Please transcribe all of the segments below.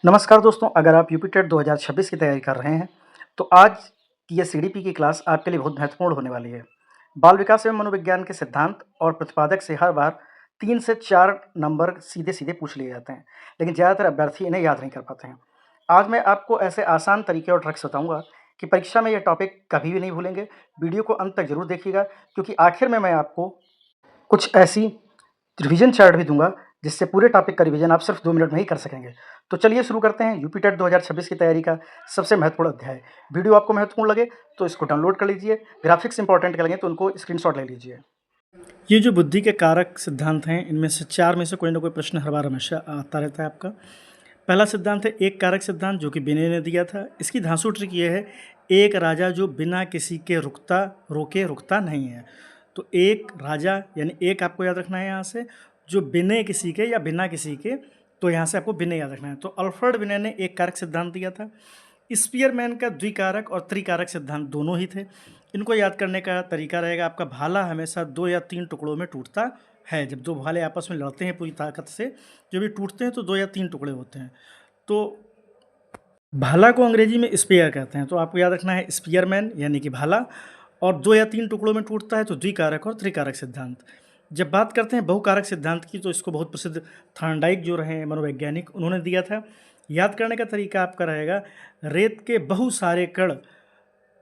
नमस्कार दोस्तों, अगर आप यूपी टेट 2026 की तैयारी कर रहे हैं, तो आज की ये सीडीपी की क्लास आपके लिए बहुत महत्वपूर्ण होने वाली है। बाल विकास एवं मनोविज्ञान के सिद्धांत और प्रतिपादक से हर बार 3 से 4 नंबर सीधे-सीधे पूछ लिए जाते हैं, लेकिन ज़्यादातर अभ्यर्थी इन्हें याद नहीं कर पाते हैं। आज मैं आपको ऐसे आसान तरीके और ट्रिक्स बताऊँगा कि परीक्षा में ये टॉपिक कभी भी नहीं भूलेंगे। वीडियो को अंत तक ज़रूर देखिएगा, क्योंकि आखिर में मैं आपको कुछ ऐसी रिवीजन चार्ट भी दूँगा, जिससे पूरे टॉपिक का रिवीजन आप सिर्फ 2 मिनट में ही कर सकेंगे। तो चलिए शुरू करते हैं यूपी टेट 2026 की तैयारी का सबसे महत्वपूर्ण अध्याय। वीडियो आपको महत्वपूर्ण लगे तो इसको डाउनलोड कर लीजिए, ग्राफिक्स इंपॉर्टेंट लगे तो उनको स्क्रीनशॉट ले लीजिए। ये जो बुद्धि के कारक सिद्धांत हैं, इनमें से 4 में से कोई ना कोई प्रश्न हर बार हमेशा आता रहता है आपका। पहला सिद्धांत है एक कारक सिद्धांत, जो कि विनय ने दिया था। इसकी धांसू ट्रिक ये है, एक राजा जो बिना किसी के रोके रुकता नहीं है। तो एक राजा यानी एक आपको याद रखना है यहाँ से, जो बिना किसी के या बिना किसी के, तो यहाँ से आपको विनय याद रखना है। तो अल्फ्रेड विनय ने एक कारक सिद्धांत दिया था। स्पीयरमैन का द्विकारक और त्रिकारक सिद्धांत दोनों ही थे। इनको याद करने का तरीका रहेगा, आपका भाला हमेशा 2 या 3 टुकड़ों में टूटता है। जब 2 भाले आपस में लड़ते हैं पूरी ताकत से, जब ये टूटते हैं तो 2 या 3 टुकड़े होते हैं। तो भाला को अंग्रेजी में स्पेयर कहते हैं, तो आपको याद रखना है स्पीयरमैन यानी कि भाला, और 2 या 3 टुकड़ों में टूटता है तो द्विकारक और त्रिकारक सिद्धांत। जब बात करते हैं बहुकारक सिद्धांत की, तो इसको बहुत प्रसिद्ध थॉर्नडाइक जो रहे मनोवैज्ञानिक, उन्होंने दिया था। याद करने का तरीका आपका रहेगा, रेत के बहुत सारे कण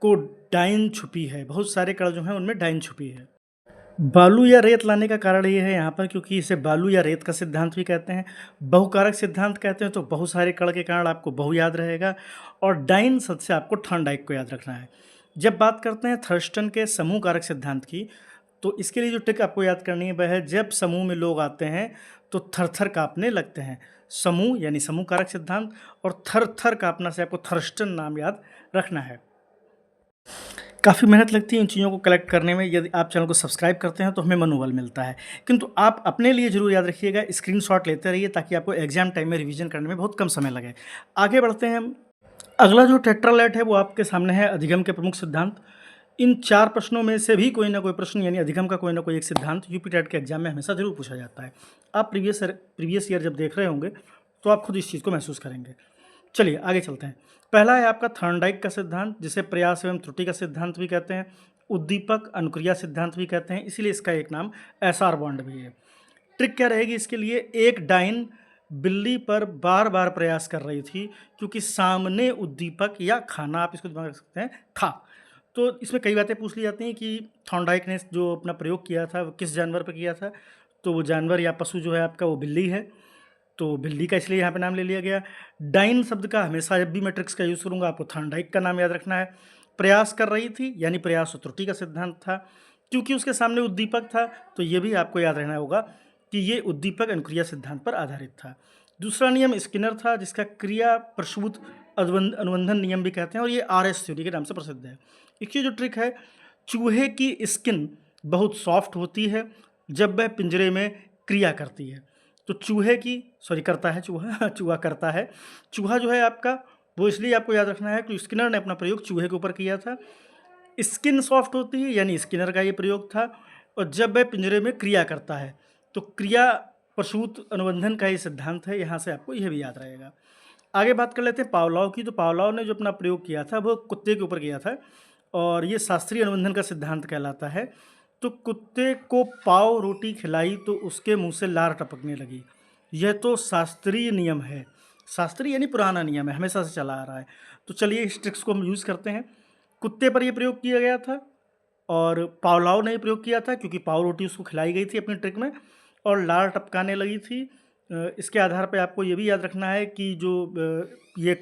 को डाइन छुपी है, बहुत सारे कण जो हैं उनमें डाइन छुपी है। बालू या रेत लाने का कारण ये है यहाँ पर, क्योंकि इसे बालू या रेत का सिद्धांत भी कहते हैं। बहुकारक सिद्धांत कहते हैं, तो बहुत सारे कण के कारण आपको बहु याद रहेगा, और डाइन शब्द से आपको थॉर्नडाइक को याद रखना है। जब बात करते हैं थर्स्टन के समूह कारक सिद्धांत की, तो इसके लिए जो ट्रिक आपको याद करनी है वह है, जब समूह में लोग आते हैं तो थर-थर काँपने लगते हैं। समूह यानी समूह कारक सिद्धांत, और थर-थर काँपना से आपको थर्स्टन नाम याद रखना है। काफ़ी मेहनत लगती है इन चीज़ों को कलेक्ट करने में। यदि आप चैनल को सब्सक्राइब करते हैं तो हमें मनोबल मिलता है, किंतु आप अपने लिए ज़रूर याद रखिएगा, स्क्रीनशॉट लेते रहिए, ताकि आपको एग्जाम टाइम में रिवीजन करने में बहुत कम समय लगे। आगे बढ़ते हैं हम। अगला जो टेट्रालेट है वो आपके सामने है, अधिगम के प्रमुख सिद्धांत। इन 4 प्रश्नों में से भी कोई ना कोई प्रश्न यानी अधिगम का कोई ना कोई एक सिद्धांत यूपी टेट के एग्जाम में हमेशा ज़रूर पूछा जाता है। आप प्रीवियस ईयर जब देख रहे होंगे तो आप खुद इस चीज़ को महसूस करेंगे। चलिए आगे चलते हैं। पहला है आपका थॉर्नडाइक का सिद्धांत, जिसे प्रयास एवं त्रुटि का सिद्धांत भी कहते हैं, उद्दीपक अनुक्रिया सिद्धांत भी कहते हैं, इसीलिए इसका एक नाम एसआर बॉन्ड भी है। ट्रिक क्या रहेगी इसके लिए, एक डाइन बिल्ली पर बार बार प्रयास कर रही थी, क्योंकि सामने उद्दीपक या खाना, आप इसको दिमाग में रख सकते हैं, था। तो इसमें कई बातें पूछ ली जाती हैं कि थॉर्नडाइक ने जो अपना प्रयोग किया था वो किस जानवर पर किया था। तो वो जानवर या पशु जो है आपका वो बिल्ली है, तो बिल्ली का इसलिए यहाँ पे नाम ले लिया गया। डाइन शब्द का हमेशा जब भी मैं ट्रिक्स का यूज़ करूँगा आपको थॉर्नडाइक का नाम याद रखना है। प्रयास कर रही थी यानी प्रयास और त्रुटि का सिद्धांत था, क्योंकि उसके सामने उद्दीपक था, तो ये भी आपको याद रहना होगा कि ये उद्दीपक अनुक्रिया सिद्धांत पर आधारित था। दूसरा नियम स्किनर था, जिसका क्रिया प्रसूत अनुबंधन नियम भी कहते हैं, और ये आरएस थ्योरी के नाम से प्रसिद्ध है। इसकी जो ट्रिक है, चूहे की स्किन बहुत सॉफ्ट होती है जब वह पिंजरे में क्रिया करती है। तो चूहे की करता है चूहा चूहा करता है। चूहा जो है आपका, वो इसलिए आपको याद रखना है कि स्किनर ने अपना प्रयोग चूहे के ऊपर किया था। स्किन सॉफ्ट होती है यानी स्किनर का ये प्रयोग था, और जब वह पिंजरे में क्रिया करता है तो क्रिया प्रसूत अनुबंधन का ये सिद्धांत है, यहाँ से आपको यह भी याद रहेगा। आगे बात कर लेते हैं पावलोव की। तो पावलोव ने जो अपना प्रयोग किया था वो कुत्ते के ऊपर किया था, और ये शास्त्रीय अनुबंधन का सिद्धांत कहलाता है। तो कुत्ते को पाव रोटी खिलाई तो उसके मुंह से लार टपकने लगी। यह तो शास्त्रीय नियम है, शास्त्रीय यानी पुराना नियम है, हमेशा से चला आ रहा है। तो चलिए इस ट्रिक्स को हम यूज़ करते हैं। कुत्ते पर यह प्रयोग किया गया था, और पावलोव ने प्रयोग किया था क्योंकि पाव रोटी उसको खिलाई गई थी अपनी ट्रिक में, और लार टपकाने लगी थी। इसके आधार पर आपको ये भी याद रखना है कि जो ये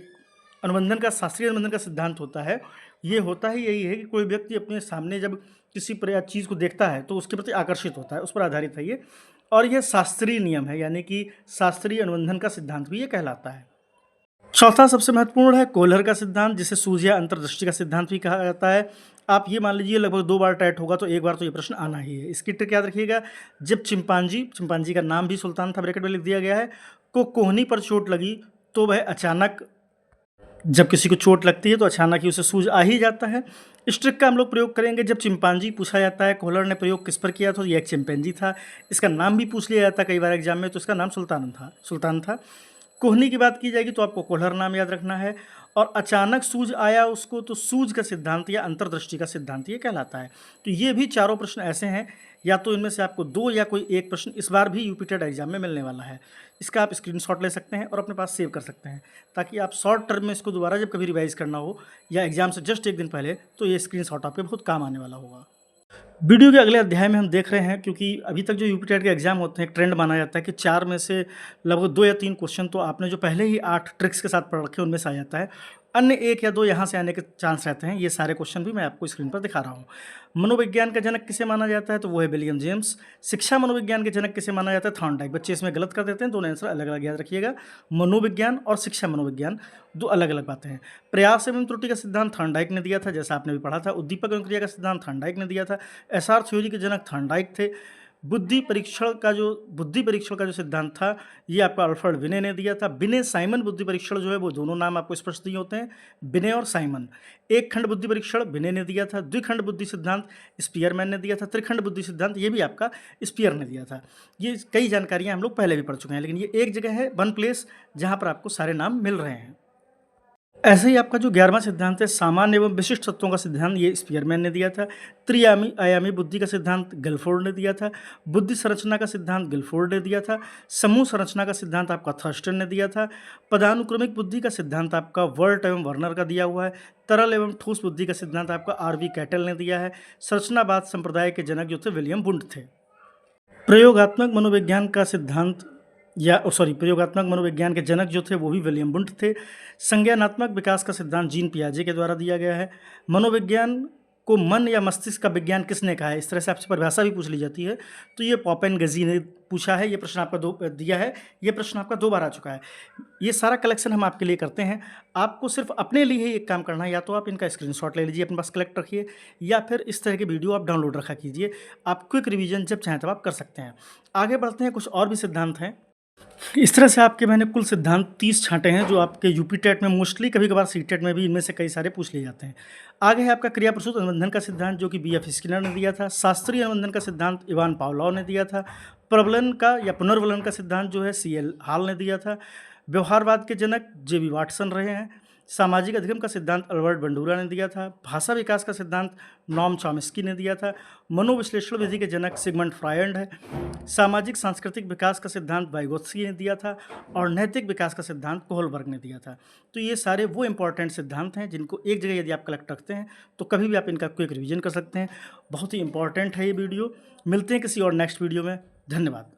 अनुबंधन का शास्त्रीय अनुबंधन का सिद्धांत होता है, ये होता ही यही है कि कोई व्यक्ति अपने सामने जब किसी चीज़ को देखता है तो उसके प्रति आकर्षित होता है, उस पर आधारित है ये, और यह शास्त्रीय नियम है, यानी कि शास्त्रीय अनुबंधन का सिद्धांत भी ये कहलाता है। चौथा सबसे महत्वपूर्ण है कोहलर का सिद्धांत, जिसे सूझ या अंतर्दृष्टि का सिद्धांत भी कहा जाता है। आप ये मान लीजिए लगभग 2 बार टाइट होगा तो एक बार तो ये प्रश्न आना ही है। इसकी ट्रिक याद रखिएगा, जब चिंपांजी का नाम भी सुल्तान था, ब्रैकेट में लिख दिया गया है, को कोहनी पर चोट लगी तो वह अचानक, जब किसी को चोट लगती है तो अचानक ही उसे सूझ आ ही जाता है। इस ट्रिक का हम लोग प्रयोग करेंगे जब चिंपांजी पूछा जाता है। कोहलर ने प्रयोग किस पर किया था, तो ये एक चिंपैंजी था। इसका नाम भी पूछ लिया जाता है कई बार एग्जाम में, तो इसका नाम सुल्तान था। कोहनी की बात की जाएगी तो आपको कोहलर नाम याद रखना है। और अचानक सूझ आया उसको तो सूझ का सिद्धांत या अंतर्दृष्टि का सिद्धांत ये कहलाता है। तो ये भी चारों प्रश्न ऐसे हैं, या तो इनमें से आपको 2 या कोई एक प्रश्न इस बार भी यूपी टेट एग्जाम में मिलने वाला है। इसका आप स्क्रीनशॉट ले सकते हैं और अपने पास सेव कर सकते हैं, ताकि आप शॉर्ट टर्म में इसको दोबारा जब कभी रिवाइज करना हो या एग्जाम से जस्ट एक दिन पहले, तो ये स्क्रीनशॉट आपके बहुत काम आने वाला होगा। वीडियो के अगले अध्याय में हम देख रहे हैं, क्योंकि अभी तक जो यूपी टेट के एग्जाम होते हैं, एक ट्रेंड माना जाता है कि 4 में से लगभग 2 या 3 क्वेश्चन तो आपने जो पहले ही 8 ट्रिक्स के साथ पढ़ रखे उनमें से आ जाता है। अन्य 1 या 2 यहाँ से आने के चांस रहते हैं। ये सारे क्वेश्चन भी मैं आपको स्क्रीन पर दिखा रहा हूँ। मनोविज्ञान का जनक किसे माना जाता है, तो वो है विलियम जेम्स। शिक्षा मनोविज्ञान के जनक किसे माना जाता है, थॉर्नडाइक। बच्चे इसमें गलत कर देते हैं, दोनों आंसर अलग अलग याद रखिएगा। मनोविज्ञान और शिक्षा मनोविज्ञान 2 अलग अलग बातें हैं। प्रयास एवं त्रुटि का सिद्धांत थॉर्नडाइक ने दिया था, जैसा आपने भी पढ़ा था। उद्दीपक एवं क्रिया का सिद्धांत थॉर्नडाइक ने दिया था। एसआर थ्योरी के जनक थॉर्नडाइक थे। बुद्धि परीक्षण का जो सिद्धांत था, ये आपका अल्फ्रेड बिने ने दिया था। बिने साइमन बुद्धि परीक्षण जो है, वो दोनों नाम आपको स्पष्ट दिए होते हैं, बिने और साइमन। एक खंड बुद्धि परीक्षण बिने ने दिया था। द्विखंड बुद्धि सिद्धांत स्पीयरमैन ने दिया था। त्रिखंड बुद्धि सिद्धांत ये भी आपका स्पीयर ने दिया था। ये कई जानकारियाँ हम लोग पहले भी पढ़ चुके हैं, लेकिन ये एक जगह है, वन प्लेस, जहाँ पर आपको सारे नाम मिल रहे हैं। ऐसे ही आपका जो 11वां सिद्धांत है, सामान्य एवं विशिष्ट तत्वों का सिद्धांत, ये स्पीयरमैन ने दिया था। आयामी बुद्धि का सिद्धांत गिलफोर्ड ने दिया था। बुद्धि संरचना का सिद्धांत गिलफोर्ड ने दिया था। समूह संरचना का सिद्धांत आपका थर्स्टन ने दिया था। पदानुक्रमिक बुद्धि का सिद्धांत आपका वर्ट एवं वर्नर का दिया हुआ है। तरल एवं ठोस बुद्धि का सिद्धांत आपका आर.वी. कैटल ने दिया है। संरचनावाद संप्रदाय के जनक जो थे विलियम वुंड थे। प्रयोगात्मक मनोविज्ञान का सिद्धांत प्रयोगात्मक मनोविज्ञान के जनक जो थे वो भी विलियम वुंड थे। संज्ञानात्मक विकास का सिद्धांत जीन पियाजे के द्वारा दिया गया है। मनोविज्ञान को मन या मस्तिष्क का विज्ञान किसने कहा है, इस तरह से आपसे परिभाषा भी पूछ ली जाती है, तो ये पॉपेनगजी ने पूछा है। ये प्रश्न आपका दिया है, ये प्रश्न आपका 2 बार आ चुका है। ये सारा कलेक्शन हम आपके लिए करते हैं। आपको सिर्फ अपने लिए ही एक काम करना है, या तो आप इनका स्क्रीनशॉट ले लीजिए, अपने पास कलेक्ट रखिए, या फिर इस तरह के वीडियो आप डाउनलोड रखा कीजिए। आप क्विक रिवीजन जब चाहें तब आप कर सकते हैं। आगे बढ़ते हैं, कुछ और भी सिद्धांत हैं। इस तरह से आपके मैंने कुल सिद्धांत 30 छांटे हैं, जो आपके यूपी टेट में मोस्टली, कभी कभार सी टेट में भी इनमें से कई सारे पूछ लिए जाते हैं। आगे है आपका क्रिया प्रसूत अनुबंधन का सिद्धांत, जो कि बी.एफ. स्किनर ने दिया था। शास्त्रीय अनुबंधन का सिद्धांत इवान पावलोव ने दिया था। प्रबलन का या पुनर्वलन का सिद्धांत जो है C.L. हॉल ने दिया था। व्यवहारवाद के जनक J.B. वाटसन रहे हैं। सामाजिक अधिगम का सिद्धांत अल्बर्ट बंडूरा ने दिया था। भाषा विकास का सिद्धांत नॉम चॉम्स्की ने दिया था। मनोविश्लेषण विधि के जनक सिगमंड फ्रायड है। सामाजिक सांस्कृतिक विकास का सिद्धांत वाइगोत्स्की ने दिया था। और नैतिक विकास का सिद्धांत कोहलबर्ग ने दिया था। तो ये सारे वो इंपॉर्टेंट सिद्धांत हैं जिनको एक जगह यदि आप कलेक्ट रखते हैं तो कभी भी आप इनका क्विक रिवीजन कर सकते हैं। बहुत ही इंपॉर्टेंट है ये वीडियो। मिलते हैं किसी और नेक्स्ट वीडियो में। धन्यवाद।